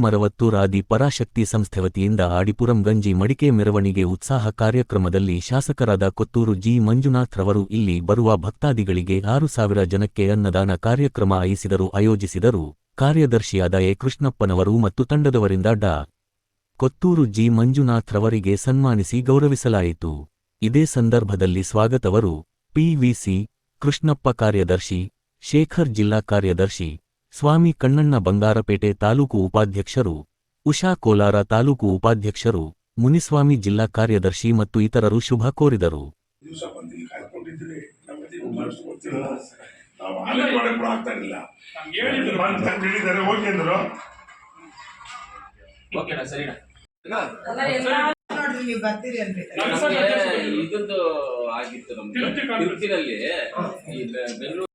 ಮರವತ್ತೂರ ಆದಿ ಪರಾಶಕ್ತಿ ಸಂಸ್ಥೆ ವತಿಯಿಂದ ಆಡಿಪುರಂ ಗಂಜಿ ಮಡಿಕೆ ಮೆರವಣಿಗೆ ಉತ್ಸಾಹ ಕಾರ್ಯಕ್ರಮದಲ್ಲಿ ಶಾಸಕರಾದ ಕೊತ್ತೂರು ಜಿ ಮಂಜುನಾಥ್ ರವರು ಇಲ್ಲಿ ಬರುವ ಭಕ್ತಾದಿಗಳಿಗೆ 6,000 ಜನಕ್ಕೆ ಅನ್ನದಾನ ಕಾರ್ಯಕ್ರಮ ಆಯೋಜಿಸಿದರು. ಕಾರ್ಯದರ್ಶಿಯಾದ ಎ ಕೃಷ್ಣಪ್ಪನವರು ಮತ್ತು ತಂಡದವರಿಂದ ಡಾ. ಕೊತ್ತೂರು ಜಿ ಮಂಜುನಾಥ್ ರವರಿಗೆ ಸನ್ಮಾನಿಸಿ ಗೌರವಿಸಲಾಯಿತು. ಇದೇ ಸಂದರ್ಭದಲ್ಲಿ ಸ್ವಾಗತವರು ಪಿವಿಸಿ ಕೃಷ್ಣಪ್ಪ ಕಾರ್ಯದರ್ಶಿ, ಶೇಖರ್ ಜಿಲ್ಲಾ ಕಾರ್ಯದರ್ಶಿ, ಸ್ವಾಮಿ ಕಣ್ಣಣ್ಣ ಬಂಗಾರಪೇಟೆ ತಾಲೂಕು ಉಪಾಧ್ಯಕ್ಷರು, ಉಷಾ ಕೋಲಾರ ತಾಲೂಕು ಉಪಾಧ್ಯಕ್ಷರು, ಮುನಿಸ್ವಾಮಿ ಜಿಲ್ಲಾ ಕಾರ್ಯದರ್ಶಿ ಮತ್ತು ಇತರರು ಶುಭ ಕೋರಿದರು. ಆಗಿತ್ತು ನಮ್ಗೆ